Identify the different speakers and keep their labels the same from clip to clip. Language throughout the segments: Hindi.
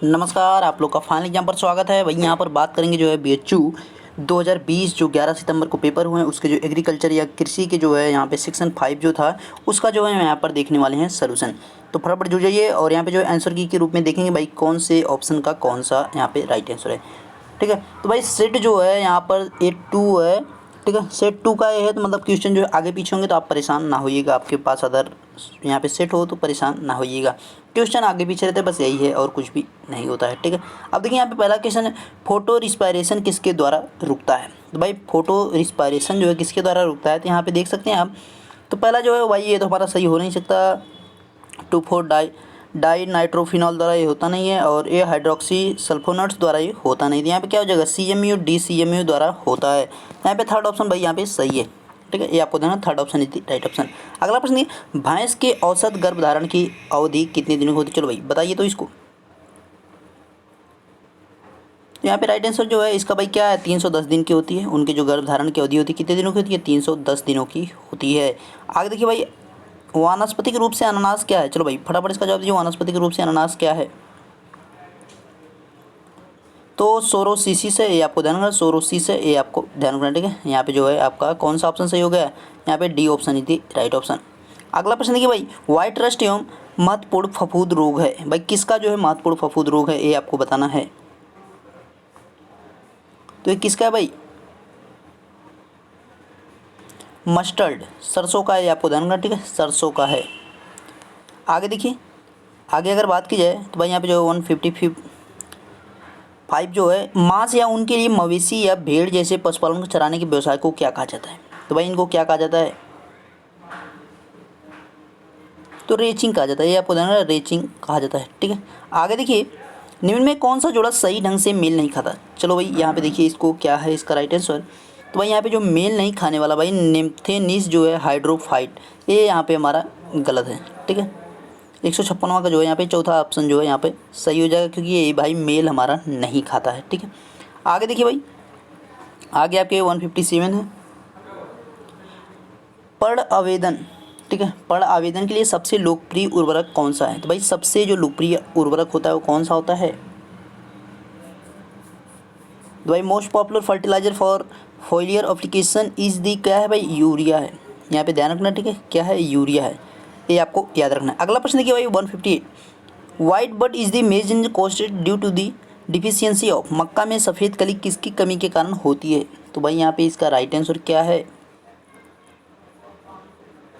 Speaker 1: नमस्कार, आप लोग का फाइनल एग्जाम पर स्वागत है। वही यहाँ पर बात करेंगे जो है बीएचयू 2020 जो 11 सितंबर को पेपर हुए हैं उसके जो एग्रीकल्चर या कृषि के जो है यहाँ पे सेक्शन 5 जो था उसका जो है यहाँ पर देखने वाले हैं सोल्यूशन। तो फटाफट जुड़ जाइए और यहाँ पे जो है आंसर की के रूप में देखेंगे भाई कौन से ऑप्शन का कौन सा यहाँ पे राइट आंसर है। ठीक है, तो भाई सेट जो है यहाँ पर A2 है। ठीक है, सेट 2 का ये है, तो मतलब क्वेश्चन जो है आगे पीछे होंगे तो आप परेशान ना होइएगा। आपके पास अदर यहाँ पे सेट हो तो परेशान ना होइएगा। क्वेश्चन आगे पीछे रहते हैं, बस यही है और कुछ भी नहीं होता है। ठीक है, अब देखिए यहाँ पे पहला क्वेश्चन है, फोटो रिस्पायरेशन किसके द्वारा रुकता है। तो भाई फोटो रिस्पायरेशन जो है किसके द्वारा रुकता है, तो यहाँ पे देख सकते हैं आप। तो पहला जो है भाई ये तो हमारा सही हो नहीं सकता, 2,4 डाई नाइट्रोफिनॉल द्वारा ये होता नहीं है, और ये हाइड्रोक्सी सल्फोनेट्स द्वारा ये होता नहीं है। यहाँ पे क्या हो जाएगा, CMU DCMU द्वारा होता है। यहाँ पे थर्ड ऑप्शन भाई यहाँ पे सही है। ठीक है, ये आपको देना third option is right option. अगला प्रश्न है, भैंस के औसत गर्भधारण की अवधि कितने दिनों की होती है। चलो भाई बताइए तो इसको। तो यहाँ पे राइट आंसर जो है इसका भाई क्या है, 310 दिन की होती है। उनकी जो गर्भधारण की अवधि होती है कितने दिनों की होती है, 310 दिनों की होती है। आगे देखिए भाई, वानस्पतिक रूप से अनानास क्या है। चलो भाई फटाफट इसका जवाब दीजिए, वानस्पतिक रूप से अनानास क्या है। तो सोरोसिस है, ये आपको ध्यान रखना, सोरोसिस है, ये आपको ध्यान रखना। ठीक है, यहाँ पे जो है आपका कौन सा ऑप्शन सही हो गया, यहाँ पे डी ऑप्शन ही थी राइट ऑप्शन। अगला प्रश्न देखिए भाई, व्हाइट रस्ट एवं महत्वपूर्ण फफूंद रोग है। भाई किसका जो है महत्वपूर्ण फफूंद रोग है, ये आपको बताना है। तो ये किसका है भाई, मस्टर्ड, सरसों का है, ये आपको ध्यान रखना। ठीक है, सरसों का है। आगे देखिए, आगे अगर बात की जाए तो भाई यहाँ पे जो 155 जो है, मांस या उनके लिए मवेशी या भेड़ जैसे पशुपालन को चराने के व्यवसाय को क्या कहा जाता है। तो भाई इनको क्या कहा जाता है, तो रेचिंग कहा जाता है, ये आपको ध्यान रखना, रेचिंग कहा जाता है। ठीक है, आगे देखिए, निम्न में कौन सा जोड़ा सही ढंग से मेल नहीं खाता। चलो भाई यहाँ पे देखिए इसको क्या है इसका राइट आंसर। तो भाई यहाँ पे जो मेल नहीं खाने वाला भाई निम्फेनिस जो है हाइड्रोफाइट, ये यहाँ पे हमारा गलत है। ठीक है, 156वां का जो है यहाँ पे चौथा ऑप्शन जो है यहाँ पे सही हो जाएगा, क्योंकि ये भाई मेल हमारा नहीं खाता है। ठीक है, आगे देखिए भाई, आगे आपके 157 है, पर्ण आवेदन। ठीक है, पर्ण आवेदन के लिए सबसे लोकप्रिय उर्वरक कौन सा है। तो भाई सबसे जो लोकप्रिय उर्वरक होता है वो कौन सा होता है। तो भाई most popular fertiliser for foliar application is the क्या है भाई, यूरिया है। यहाँ पे ध्यान रखना। ठीक है, क्या है, यूरिया है, ये आपको याद रखना है। अगला प्रश्न देखिए भाई 158, white bud is the major caused due to the deficiency of. मक्का में सफ़ेद कली किसकी कमी के कारण होती है। तो भाई यहाँ पे इसका राइट आंसर क्या है,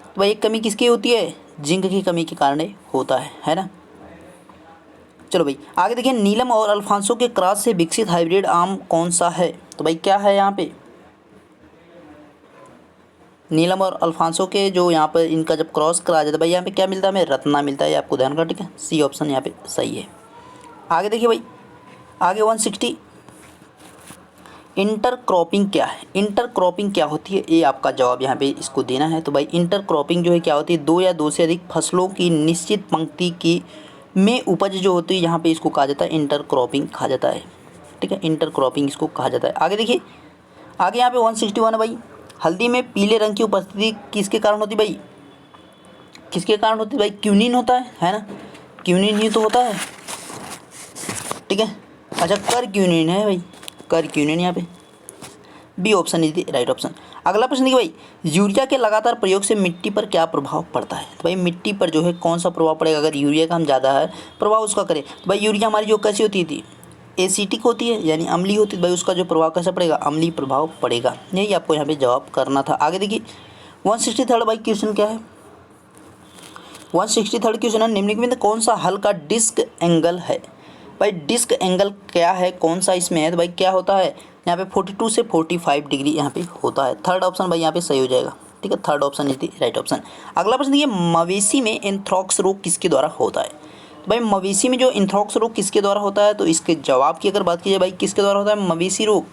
Speaker 1: तो भाई एक कमी किसकी होती है, जिंक की कमी के कारण होता है ना। चलो भाई आगे देखिए, नीलम और अल्फांसो के क्रॉस से विकसित हाइब्रिड आम कौन सा है। तो भाई क्या है यहाँ पे, नीलम और अल्फांसो के जो यहाँ पर इनका जब क्रॉस करा जाता है भाई यहाँ पे क्या मिलता है, हमें रत्ना मिलता है, ये आपको ध्यान रखना। ठीक है, सी ऑप्शन यहाँ पे सही है। आगे देखिए भाई, आगे 160, इंटरक्रॉपिंग क्या है। इंटरक्रॉपिंग क्या होती है, ये आपका जवाब यहाँ पे इसको देना है। तो भाई इंटरक्रॉपिंग जो है क्या होती है, दो या दो से अधिक फसलों की निश्चित पंक्ति की में उपज जो होती है, यहाँ पे इसको कहा जाता है इंटरक्रॉपिंग कहा जाता है। ठीक है, इंटरक्रॉपिंग इसको कहा जाता है। आगे देखिए, आगे यहाँ पे 161 है भाई, हल्दी में पीले रंग की उपस्थिति किसके कारण होती है भाई, किसके कारण होती है भाई, क्यूनिन होता है ना, क्यूनिन ही तो होता है। ठीक है, अच्छा कर क्यूनिन है भाई, कर क्यूनिन यहाँ पे B option is the right option. अगला प्रश्न देखिए भाई, यूरिया के लगातार प्रयोग से मिट्टी पर क्या प्रभाव पड़ता है। तो भाई मिट्टी पर जो है कौन सा प्रभाव पड़ेगा, अगर यूरिया का हम ज़्यादा है प्रभाव उसका करें। तो भाई यूरिया हमारी जो कैसी होती थी, एसिटिक होती है यानी अम्लीय होती है, भाई उसका जो प्रभाव कैसा पड़ेगा, अम्लीय प्रभाव पड़ेगा। यही आपको यहाँ पे जवाब करना था। आगे देखिए 163 भाई क्वेश्चन क्या है, 163 क्वेश्चन है, निम्नलिखित में कौन सा हल का डिस्क एंगल है। भाई डिस्क एंगल क्या है, कौन सा इसमें है। तो भाई क्या होता है यहाँ पे 42 से 45 डिग्री यहाँ पे होता है। थर्ड ऑप्शन भाई यहाँ पे सही हो जाएगा। ठीक है, third option is the right option. अगला प्रश्न देखिए, मवेशी में एंथ्रॉक्स रोग किसके द्वारा होता है। तो भाई मवेशी में जो एंथ्रॉक्स रोग किसके द्वारा होता है, तो इसके जवाब की अगर बात की जाए भाई किसके द्वारा होता है, मवेशी रोग।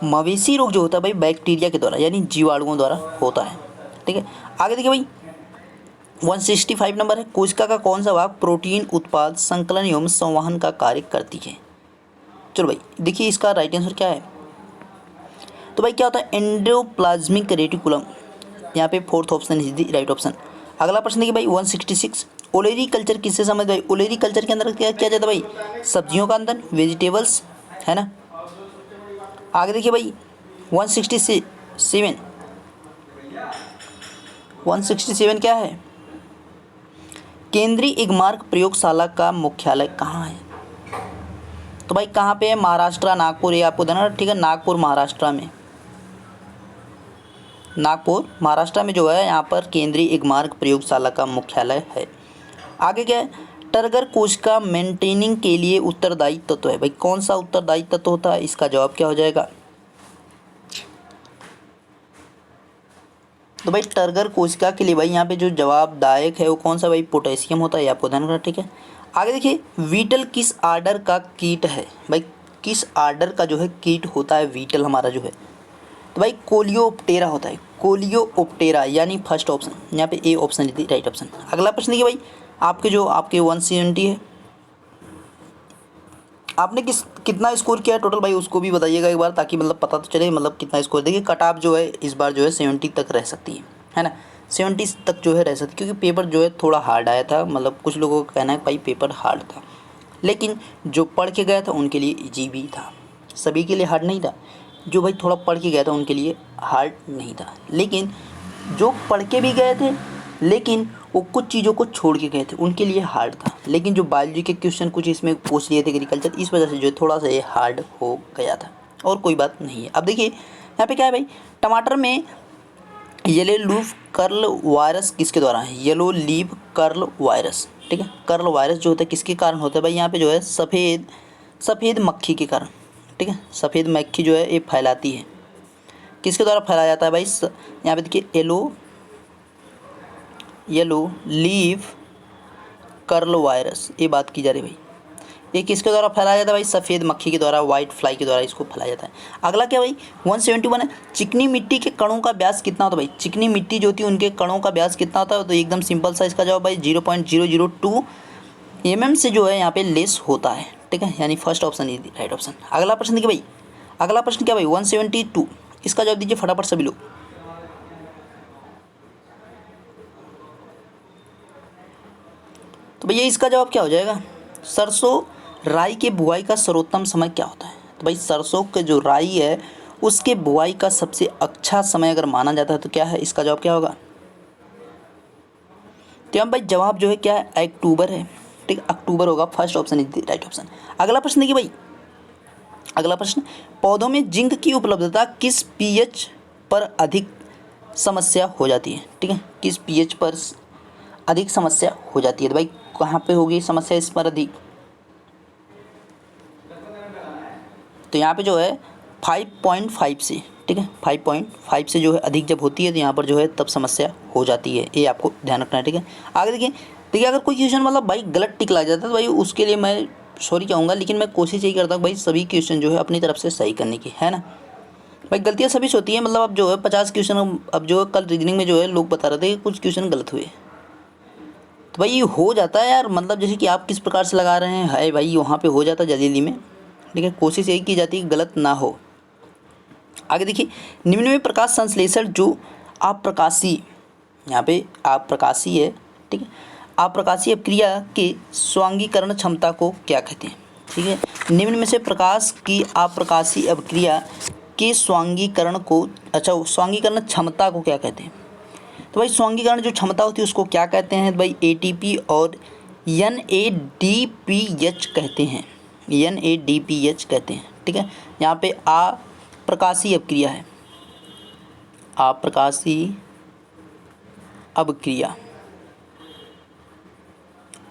Speaker 1: मवेशी रोग जो होता है भाई बैक्टीरिया के द्वारा यानी जीवाणुओं द्वारा होता है। ठीक है, आगे देखिए भाई 165 नंबर है, कोशिका का कौन सा भाग प्रोटीन उत्पाद संकलन एवं संवहन का कार्य करती है। चलो भाई देखिए इसका राइट आंसर क्या है, तो भाई क्या होता है एंडोप्लाज्मिक रेटिकुलम, यहाँ पे fourth option is the right option. अगला प्रश्न देखिए भाई 166, ओलेरी कल्चर किससे संबंधित भाई? ओलेरी कल्चर के अंदर क्या किया जाता है भाई? सब्जियों का अंदर, वेजिटेबल्स, है ना। आगे देखिए भाई 167, 167 क्या है? केंद्रीय इगमार्क प्रयोगशाला का मुख्यालय कहाँ है? तो भाई कहाँ पे है? महाराष्ट्र, नागपुर, ये आपको देना, ठीक है। नागपुर महाराष्ट्र में, नागपुर महाराष्ट्र में जो है यहाँ पर केंद्रीय इगमार्क प्रयोगशाला का मुख्यालय है। आगे क्या है? टर्गर कोश का मेंटेनिंग के लिए उत्तरदायी तत्व है भाई। कौन सा उत्तरदायी तत्व होता है? इसका जवाब क्या हो जाएगा? तो भाई टर्गर कोशिका के लिए भाई यहाँ पे जो जवाबदायक है वो कौन सा भाई? पोटेशियम होता है, ये आपको ध्यान रखना, ठीक है। आगे देखिए वीटल किस आर्डर का कीट है भाई? किस आर्डर का जो है कीट होता है वीटल हमारा जो है? तो भाई कोलियोप्टेरा होता है, कोलियोप्टेरा, यानी फर्स्ट ऑप्शन, यहाँ पे ए ऑप्शन थी राइट ऑप्शन। अगला प्रश्न देखिए भाई आपके 170 है, आपने कितना स्कोर किया है टोटल भाई? उसको भी बताइएगा एक बार, ताकि मतलब पता तो चले मतलब कितना स्कोर। देखिए कट ऑफ जो है इस बार जो है 70 तक रह सकती है ना, 70 तक जो है रह सकती है, क्योंकि पेपर जो है थोड़ा हार्ड आया था। मतलब कुछ लोगों का कहना है भाई पेपर हार्ड था, लेकिन जो पढ़ के गया था उनके लिए ईजी भी था, सभी के लिए हार्ड नहीं था। जो भाई थोड़ा पढ़ के गया था उनके लिए हार्ड नहीं था, लेकिन जो पढ़ के भी गए थे लेकिन वो कुछ चीज़ों को छोड़ के गए थे उनके लिए हार्ड था। लेकिन जो बायोलॉजी के क्वेश्चन कुछ इसमें पूछ लिए थे एग्रीकल्चर, इस वजह से जो है थोड़ा सा ये हार्ड हो गया था, और कोई बात नहीं है। अब देखिए यहाँ पे क्या है भाई, टमाटर में येलो लीफ कर्ल वायरस किसके द्वारा है? येलो लीफ कर्ल वायरस, ठीक है। कर्ल वायरस जो होता है किसके कारण होता है भाई? यहाँ पे जो है सफ़ेद मक्खी के कारण, ठीक है। सफ़ेद मक्खी जो है ये फैलाती है, किसके द्वारा फैलाया जाता है भाई? यहाँ पे देखिए येलो लीफ कर्ल वायरस, ये बात की जा रही है भाई। ये किसके द्वारा फैलाया जाता है भाई? सफ़ेद मक्खी के द्वारा, वाइट फ्लाई के द्वारा इसको फैलाया जाता है। अगला क्या भाई 171 है, चिकनी मिट्टी के कणों का व्यास कितना होता है भाई? चिकनी मिट्टी जो होती है उनके कणों का व्यास कितना होता है? तो एकदम सिंपल सा इसका जवाब भाई 0.002 mm से जो है यहाँ पे लेस होता है, ठीक है। यानी first option is right option. अगला प्रश्न देखिए भाई, अगला प्रश्न क्या भाई 172, इसका जवाब दीजिए फटाफट सभी लोग। तो भैया इसका जवाब क्या हो जाएगा? सरसों राई के बुआई का सर्वोत्तम समय क्या होता है? तो भाई सरसों के जो राई है उसके बुआई का सबसे अच्छा समय अगर माना जाता है तो क्या है? इसका जवाब क्या होगा? तो यहाँ भाई जवाब जो है क्या है? अक्टूबर है, ठीक है, अक्टूबर होगा, first option is right option. अगला प्रश्न देखिए भाई, अगला प्रश्न, पौधों में जिंक की उपलब्धता किस पीएच पर अधिक समस्या हो जाती है? ठीक है, किस पीएच पर अधिक समस्या हो जाती है? तो भाई कहाँ पे होगी समस्या इस पर अधिक? तो यहाँ पे जो है 5.5 से, ठीक है, 5.5 से जो है अधिक जब होती है तो यहाँ पर जो है तब समस्या हो जाती है, ये आपको ध्यान रखना है, ठीक है। आगे देखिए अगर कोई क्वेश्चन मतलब भाई गलत टिक लग जाता है तो भाई उसके लिए मैं सॉरी कहूँगा, लेकिन मैं कोशिश यही करता हूँ भाई सभी क्वेश्चन जो है अपनी तरफ से सही करने की, है ना। भाई गलतियाँ सभी से होती हैं, मतलब अब जो है 50 क्वेश्चन, अब जो कल रीजनिंग में जो है लोग बता रहे थे कि कुछ क्वेश्चन गलत हुए, तो भाई ये हो जाता है यार, मतलब जैसे कि आप किस प्रकार से लगा रहे हैं है भाई वहाँ पे हो जाता है जल्दी में, ठीक है। कोशिश यही की जाती है कि गलत ना हो। आगे देखिए, निम्न में प्रकाश संश्लेषण जो अप्रकाशीय, यहाँ पे अप्रकाशीय है, ठीक है, अप्रकाशीय अपक्रिया के स्वांगीकरण क्षमता को क्या कहते हैं? ठीक है, निम्न में से प्रकाश की अप्रकाशीय अपक्रिया के स्वांगीकरण को, अच्छा स्वांगीकरण क्षमता को क्या कहते हैं? तो भाई स्वांगीकरण जो क्षमता होती है उसको क्या कहते हैं? भाई एटीपी और NADPH कहते हैं, NADPH कहते हैं, ठीक है। यहाँ पे अप्रकाशीय अपक्रिया है, अप्रकाशीय अपक्रिया,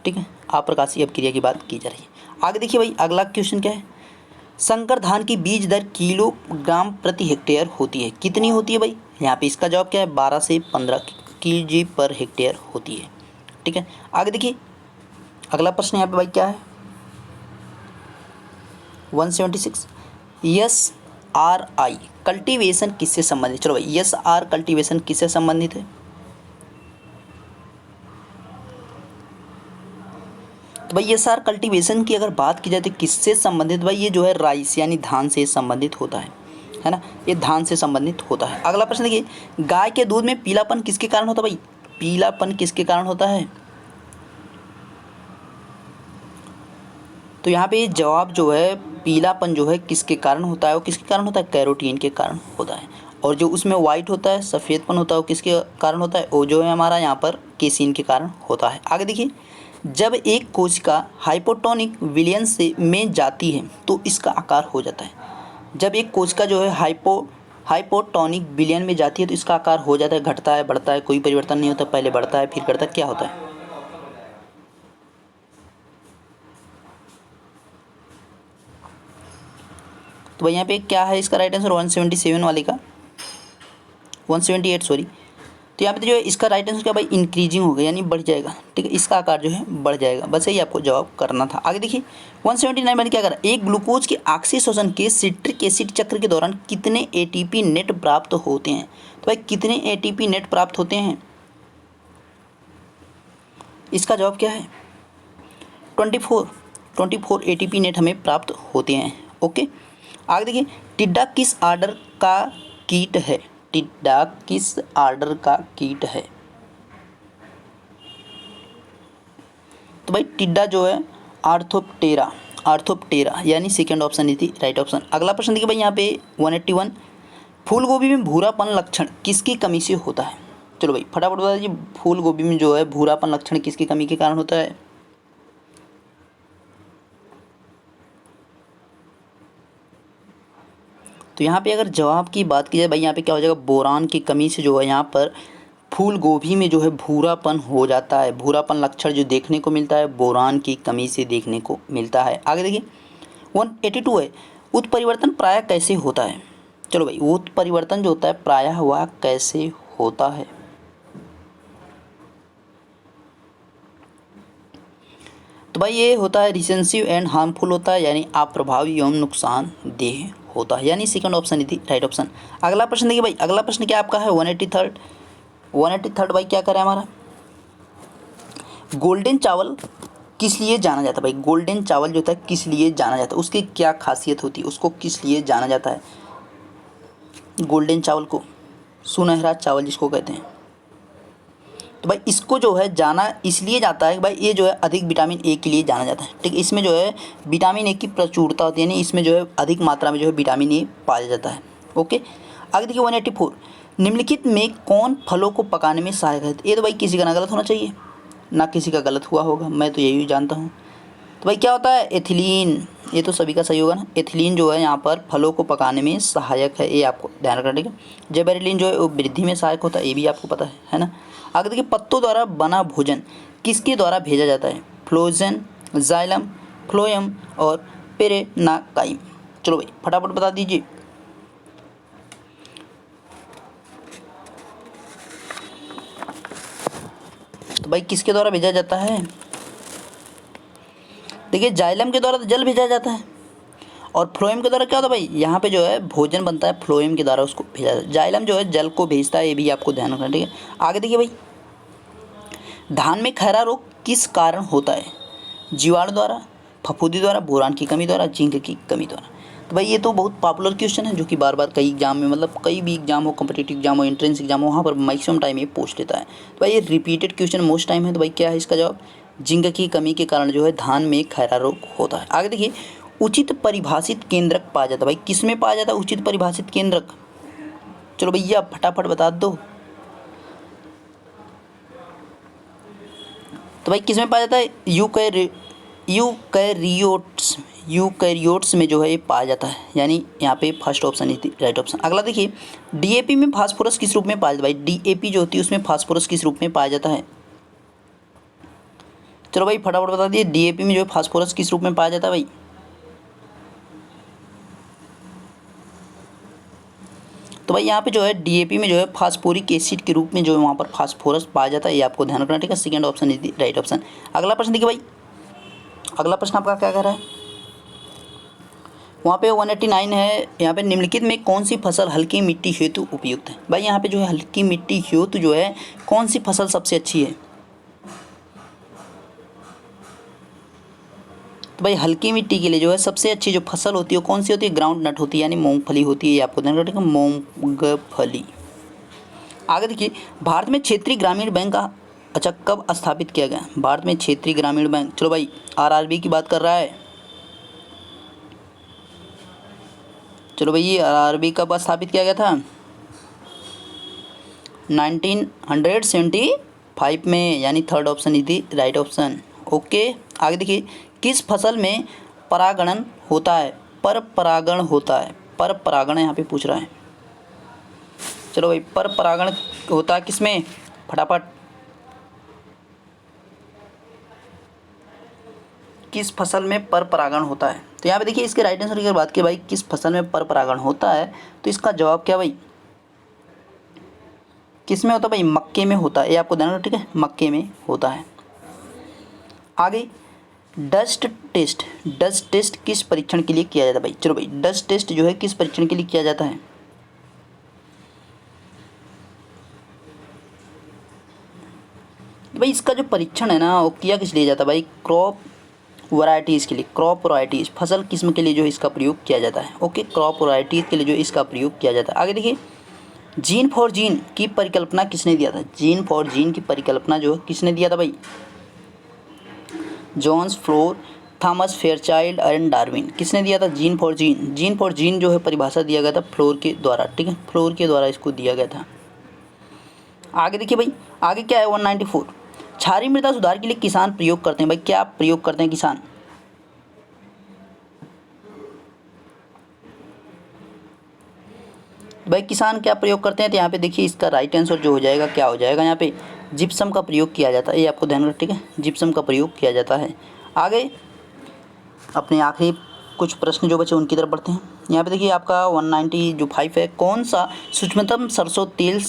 Speaker 1: ठीक है, अप्रकाशीय अपक्रिया की बात की जा रही है। आगे देखिए भाई अगला क्वेश्चन क्या है, संकर धान की बीज दर किलोग्राम प्रति हेक्टेयर होती है, कितनी होती है भाई? यहाँ पे इसका जवाब क्या है? 12 से 15 kg पर हेक्टेयर होती है, ठीक है। आगे देखिए अगला प्रश्न यहाँ पे भाई क्या है 176, SRI कल्टीवेशन किससे संबंधित? चलो भाई SR कल्टीवेशन किससे संबंधित है? तो भाई SR कल्टीवेशन की अगर बात की जाए तो किससे संबंधित? भाई ये जो है राइस यानी धान से संबंधित होता है ना, ये धान से संबंधित होता है। अगला प्रश्न देखिए, गाय के दूध में पीलापन किसके कारण होता है भाई? पीलापन किसके कारण होता है? तो यहाँ पे जवाब जो है पीलापन जो है किसके कारण होता है, वो किसके कारण होता है? कैरोटीन के कारण होता है। और जो उसमें वाइट होता है, सफ़ेदपन होता है, वो किसके कारण होता है? वो जो है हमारा यहाँ पर केसीन के कारण होता है। आगे देखिए, जब एक कोशिका हाइपोटोनिक विलयन से में जाती है तो इसका आकार हो जाता है। जब एक कोशिका जो है हाइपोटोनिक विलयन में जाती है तो इसका आकार हो जाता है, घटता है, बढ़ता है, कोई परिवर्तन नहीं होता, पहले बढ़ता है फिर घटता है, क्या होता है? तो भाई यहाँ पे क्या है इसका राइट आंसर? 177 वाले का 178 सॉरी। तो यहाँ पे जो है इसका राइट आंसर क्या भाई? इंक्रीजिंग होगा, यानी बढ़ जाएगा। ठीक है, इसका आकार जो है बढ़ जाएगा। बस यही आपको जवाब करना था। आगे देखिए 179 मैंने क्या करा, एक ग्लूकोज के ऑक्सी शोषण के सिट्रिक एसिड चक्र के दौरान कितने एटीपी नेट प्राप्त होते हैं? तो भाई कितने एटीपी नेट प्राप्त होते हैं? इसका जवाब क्या है? 24 एटीपी नेट हमें प्राप्त होते हैं। ओके, आगे देखिए, टिड्डा किस ऑर्डर का कीट है? टिड्डा किस ऑर्डर का कीट है? तो भाई टिड्डा जो है आर्थोप्टेरा यानी सेकंड ऑप्शन ही थी राइट ऑप्शन। अगला प्रश्न देखिए भाई यहाँ पे 181, फूल गोभी में भूरापन लक्षण किसकी कमी से होता है? चलो भाई फटाफट बता दीजिए, फूल गोभी में जो है भूरापन लक्षण किसकी कमी के कारण होता है? तो यहाँ पे अगर जवाब की बात की जाए भाई, यहाँ पे क्या हो जाएगा? बोरान की कमी से जो है यहाँ पर फूल गोभी में जो है भूरापन हो जाता है। भूरापन लक्षण जो देखने को मिलता है बोरान की कमी से देखने को मिलता है। आगे देखिए 182 है, उत्परिवर्तन प्रायः कैसे होता है? चलो भाई, उत्परिवर्तन जो होता है प्रायः वह कैसे होता है? तो भाई ये होता है रिसेंसिव एंड हार्मफुल होता है, यानी अप्रभावी एवं नुकसानदेह होता है, यानी सेकंड ऑप्शन ही थी राइट ऑप्शन। अगला प्रश्न देखिए भाई, अगला प्रश्न क्या आपका है? 183 भाई क्या करें हमारा? गोल्डन चावल किस लिए जाना जाता है? भाई गोल्डन चावल जो होता है किस लिए जाना जाता है, उसकी क्या खासियत होती है, उसको किस लिए जाना जाता है? गोल्डन चावल को सुनहरा चावल जिसको कहते हैं। तो भाई इसको जो है जाना इसलिए जाता है कि भाई ये जो है अधिक विटामिन ए के लिए जाना जाता है। ठीक है, इसमें जो है विटामिन ए की प्रचुरता होती है, यानी इसमें जो है अधिक मात्रा में जो है विटामिन ए पाया जाता है। ओके, आगे देखिए 184, निम्नलिखित में कौन फलों को पकाने में सहायक है? ये तो भाई किसी का ना गलत होना चाहिए ना किसी का गलत हुआ होगा, मैं तो यही जानता हूँ। तो भाई क्या होता है? एथिलीन, ये तो सभी का सही होगा ना। एथिलीन जो है यहाँ पर फलों को पकाने में सहायक है, ये आपको ध्यान रखना। ठीक है, जेबेरेलिन जो है वो वृद्धि में सहायक होता है, ये भी आपको पता है ना। आगे देखिए, पत्तों द्वारा बना भोजन किसके द्वारा भेजा जाता है? फ्लोजेन, जाइलम, फ्लोएम और पेरेनाकाइम। चलो भाई फटाफट बता दीजिए। तो भाई किसके द्वारा भेजा जाता है? देखिए जाइलम के द्वारा तो जल भेजा जाता है, और फ्लोएम के द्वारा क्या होता है भाई? यहाँ पे जो है भोजन बनता है, फ्लोएम के द्वारा उसको भेजा जाता है। जाइलम जो है जल को भेजता है, ये भी आपको ध्यान रखना। ठीक है, आगे देखिए भाई, धान में खैरा रोग किस कारण होता है? जीवाणु द्वारा, फफूंदी द्वारा, बोरान की कमी द्वारा, जिंक की कमी द्वारा। तो भाई ये तो बहुत पॉपुलर क्वेश्चन है, जो कि बार बार कई एग्जाम में, मतलब कई भी एग्जाम हो, कॉम्पिटिटिव एग्जाम हो, एंट्रेंस एग्जाम हो, वहाँ पर मैक्सिमम टाइम ये पूछ लेता है। तो भाई ये रिपीटेड क्वेश्चन मोस्ट टाइम है। तो भाई क्या है इसका जवाब? जिंक की कमी के कारण जो है धान में खैरा रोग होता है। आगे देखिए, उचित परिभाषित केंद्रक पाया जाता है। भाई किस में पाया जाता है उचित परिभाषित केंद्रक? चलो भैया फटाफट बता दो। तो भाई किस में पाया जाता है? यूकैरियोट्स में जो है ये पाया जाता है, यानी यहाँ पे फर्स्ट ऑप्शन ही थी राइट ऑप्शन। अगला देखिए, डीएपी में फास्फोरस किस रूप में पाया जाता है? भाई डीएपी जो होती है उसमें फास्फोरस किस रूप में पाया जाता है? चलो भाई फटाफट बता दिए, डीएपी में जो है फास्फोरस किस रूप में पाया जाता है भाई? तो भाई यहाँ पे जो है डीएपी में जो है फास्फोरिक एसिड के रूप में जो है वहाँ पर फास्फोरस पाया जाता है, ये आपको ध्यान रखना। ठीक है, second option is right option. अगला प्रश्न देखिए भाई, अगला प्रश्न आपका क्या कह रहा है? वहाँ पे 189 है, यहाँ पे निम्नलिखित में कौन सी फसल हल्की मिट्टी हेतु उपयुक्त है? भाई यहाँ पे जो है हल्की मिट्टी हेतु जो है कौन सी फसल सबसे अच्छी है? तो भाई हल्की मिट्टी के लिए जो है सबसे अच्छी जो फसल होती है कौन सी होती है? ग्राउंड नट होती है, यानी मूंगफली होती है, ये आपको ध्यान रखना। मूंगफली। आगे देखिए, भारत में क्षेत्रीय ग्रामीण बैंक का अच्छा कब स्थापित किया गया? भारत में क्षेत्रीय ग्रामीण बैंक, चलो भाई आरआरबी की बात कर रहा है। चलो भाई, ये आरआरबी कब स्थापित किया गया था? 1975 में, यानी third option is the right option. Okay, आगे देखिए, किस फसल में परागण होता है? पर परागण होता है, पर परागण यहाँ पे पूछ रहा है। चलो भाई, पर परागण होता है किसमें? फटाफट, किस फसल में पर परागण होता है? तो यहाँ पे देखिए, इसके राइट आंसर की बात की भाई, किस फसल में पर परागण होता है, तो इसका जवाब क्या भाई? किस में होता है भाई? मक्के में होता है, ये आपको ध्यान रखना, ठीक है, मक्के में होता है। आगे, डस्ट टेस्ट किस परीक्षण के लिए किया जाता है भाई? चलो भाई, डस्ट टेस्ट जो है किस परीक्षण के लिए किया जाता है? भाई इसका जो परीक्षण है ना, वो किया किस लिए जाता है भाई? क्रॉप वैरायटीज़ के लिए, क्रॉप वैरायटीज़, फसल किस्म के लिए जो है इसका प्रयोग किया जाता है। ओके, क्रॉप वैरायटीज़ के लिए जो इसका प्रयोग किया जाता है। आगे देखिए, जीन फॉर जीन की परिकल्पना किसने दिया था? जीन फॉर जीन की परिकल्पना जो है किसने दिया था भाई? Johns Flor, Thomas Fairchild and Darwin. किसने दिया था gene for gene? Gene for gene जो है परिभाषा दिया गया था फ्लोर के द्वारा, ठीक है, फ्लोर के द्वारा इसको दिया गया था। आगे देखिए भाई, आगे क्या है? 194, क्षारीय मृदा सुधार के लिए किसान प्रयोग करते हैं भाई, क्या प्रयोग करते हैं किसान? भाई किसान क्या प्रयोग करते हैं? तो यहाँ पे देखिए, इसका राइट आंसर जो हो जाएगा, क्या हो जाएगा यहाँ पे? जिप्सम का प्रयोग किया जाता है, ये आपको ध्यान रखना, ठीक है, जिप्सम का प्रयोग किया जाता है। आगे अपने आखिरी कुछ प्रश्न जो बचे उनकी तरफ बढ़ते हैं। यहाँ पे देखिए, आपका 195 है, कौन सा सूक्ष्मतम सरसों तेल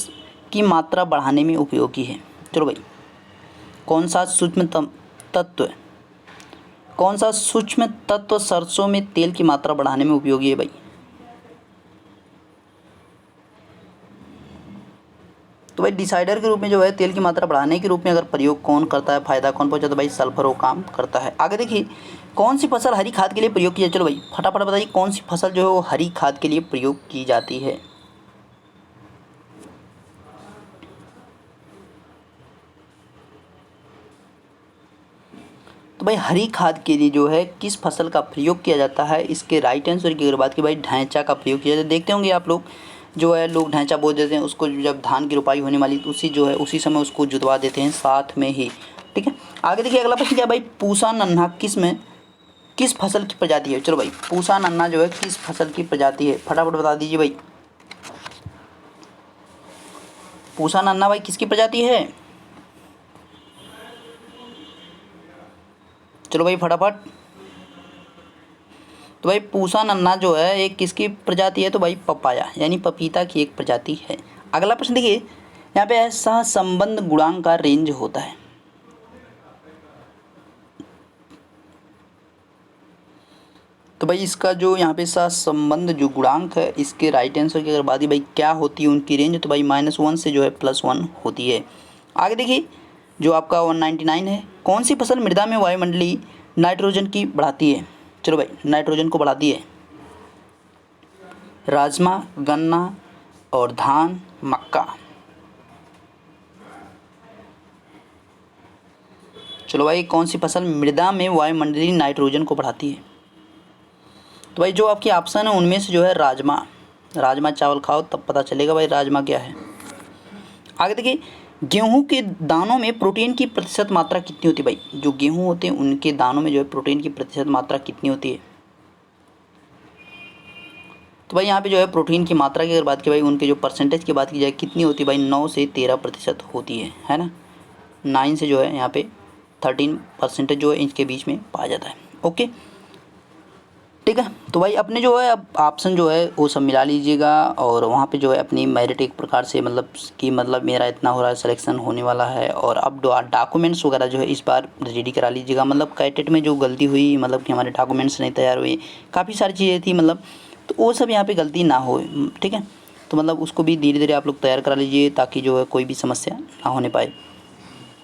Speaker 1: की मात्रा बढ़ाने में उपयोगी है? चलो भाई, कौन सा सूक्ष्मतम तत्व, कौन सा सूक्ष्म तत्व सरसों में तेल की मात्रा बढ़ाने में उपयोगी है भाई? तो भाई डिसाइडर के रूप में जो है तेल की मात्रा बढ़ाने के रूप में अगर प्रयोग कौन करता है, फायदा कौन पहुंचाता है? भाई सल्फर वो काम करता है। आगे देखिए, कौन सी फसल हरी खाद के लिए प्रयोग की जाती है? चलो भाई फटाफट बताइए, कौन सी फसल जो है वो हरी खाद के लिए प्रयोग की जाती है? तो भाई हरी खाद के लिए जो है किस फसल का प्रयोग किया जाता है? इसके राइट आंसर की अगर बात की भाई, ढैंचा का प्रयोग किया जाता है। देखते होंगे आप लोग, जो है लोग ढैंचा बो देते हैं उसको, जब धान की रुपाई होने वाली तो उसी समय उसको जुतवा देते हैं साथ में ही, ठीक है। आगे देखिए, अगला प्रश्न क्या है भाई? पूसा नन्हा किस फसल की प्रजाति है? चलो भाई, पूसा नन्हा जो है किस फसल की प्रजाति है? फटाफट बता दीजिए भाई, पूसा नन्हा भाई किसकी प्रजाति है? चलो भाई फटाफट। तो भाई पूसा नन्हा जो है एक किसकी प्रजाति है? तो भाई पपाया, यानी पपीता की एक प्रजाति है। अगला प्रश्न देखिए, यहाँ पे है सहसंबंध गुणांक का रेंज होता है। तो भाई इसका जो यहाँ पे सहसंबंध जो गुणांक है, इसके राइट आंसर की अगर बात भाई क्या होती है उनकी रेंज? तो भाई -1 से जो है +1 होती है। आगे देखिए, जो आपका 199 है, कौन सी फसल मृदा में वायुमंडलीय नाइट्रोजन की बढ़ाती है? चलो भाई, नाइट्रोजन को बढ़ाती है। राजमा, गन्ना और धान, मक्का। चलो भाई, कौन सी फसल मृदा में वायुमंडलीय नाइट्रोजन को बढ़ाती है? तो भाई जो आपकी ऑप्शन है उनमें से जो है राजमा चावल खाओ तब पता चलेगा भाई राजमा क्या है। आगे देखिए, गेहूं के दानों में प्रोटीन की प्रतिशत मात्रा कितनी होती है भाई? जो गेहूं होते हैं उनके दानों में जो है प्रोटीन की प्रतिशत मात्रा कितनी होती है? तो भाई यहाँ पे जो है प्रोटीन की मात्रा की अगर बात की भाई, उनके जो परसेंटेज की बात की जाए कितनी होती है भाई? 9 से 13% होती है ना। 9 से जो है यहाँ पे 13% जो है इसके बीच में पाया जाता है। ओके, ठीक है। तो भाई अपने जो है अब ऑप्शन जो है वो सब मिला लीजिएगा, और वहाँ पे जो है अपनी मेरिट एक प्रकार से मतलब मेरा इतना हो रहा है, सिलेक्शन होने वाला है। और अब डॉक्यूमेंट्स वगैरह जो है इस बार रेडी करा लीजिएगा। मतलब कैटेट में जो गलती हुई, मतलब कि हमारे डॉक्यूमेंट्स नहीं तैयार हुए, काफ़ी सारी चीज़ें थी, मतलब तो वो सब यहाँ पर गलती ना हो, ठीक है। तो मतलब उसको भी धीरे धीरे आप लोग तैयार करा लीजिए, ताकि जो है कोई भी समस्या ना होने पाए।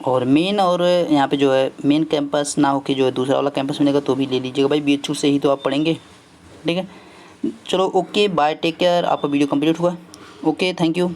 Speaker 1: और मेन और यहाँ पे जो है मेन कैंपस ना हो कि जो है दूसरा वाला कैंपस मिलेगा तो भी ले लीजिएगा भाई, BHU से ही तो आप पढ़ेंगे, ठीक है। चलो ओके बाय, टेक केयर। आपका वीडियो कंप्लीट हुआ। Okay, thank you.